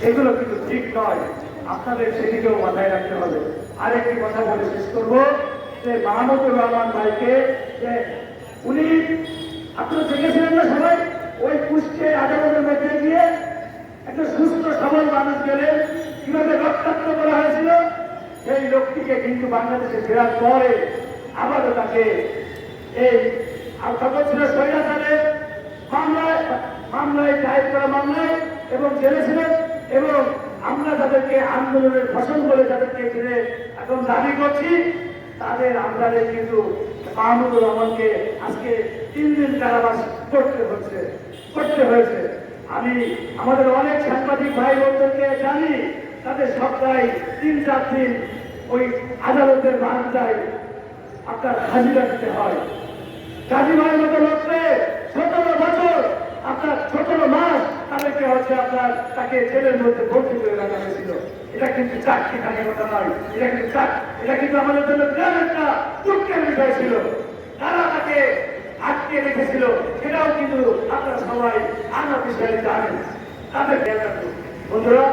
এগুলো কিন্তু ঠিক নয়। আপনাদের সেদিকেও মাথায় রাখতে হবে। আরেকটি কথা বলে শেষ করবো যে মাহমুদুর রহমান ভাইকে, যে উনি, আপনারা দেখেছিলেন না সবাই, ওই কুষ্টিয়া আদালতের মধ্যে গিয়ে একটা সুস্থ সবল মানুষ গেলে কিভাবে রক্তাক্ত করা হয়েছিল। সেই লোকটিকে কিন্তু বাংলাদেশে ফেরার পরে আবারও তাকে এই খবর ছিল স্বৈরাচারের মামলায় দায়ের করা মামলায় এবং জেলে ছিলেন। এবং আমরা যাদেরকে আন্দোলনের ফসল বলে যাদেরকে জেলে এখন দাবি করছি, তাদের আমদারে কিন্তু মাহমুদুর রহমানকে আজকে 3 দিন কারাবাস করতে হয়েছে। আমি আমাদের অনেক সাংবাদিক ভাই বোনদেরকে জানি, তাদের সপ্তাহে 3-4 দিন ওই আদালতের বারান্দায় আপনার হাজিরা দিতে হয়। গাজী ভাইয়ের মতো লোককে 17 বছর, আপনার 17 মাস তাদেরকে হচ্ছে আপনার তাকে জেলের মধ্যে ভর্তি করে রাখা হয়েছিল। এটা কিন্তু চাকরি খানি কথা নয়, এটা কিন্তু আমাদের জন্য বিরাট একটা দুঃখের বিষয় ছিল। তারা তাকে আটকে রেখেছিল, সেটাও কিন্তু আপনারা সবাই আমরা বিষয়ে জানেন। তাদের বন্ধুরা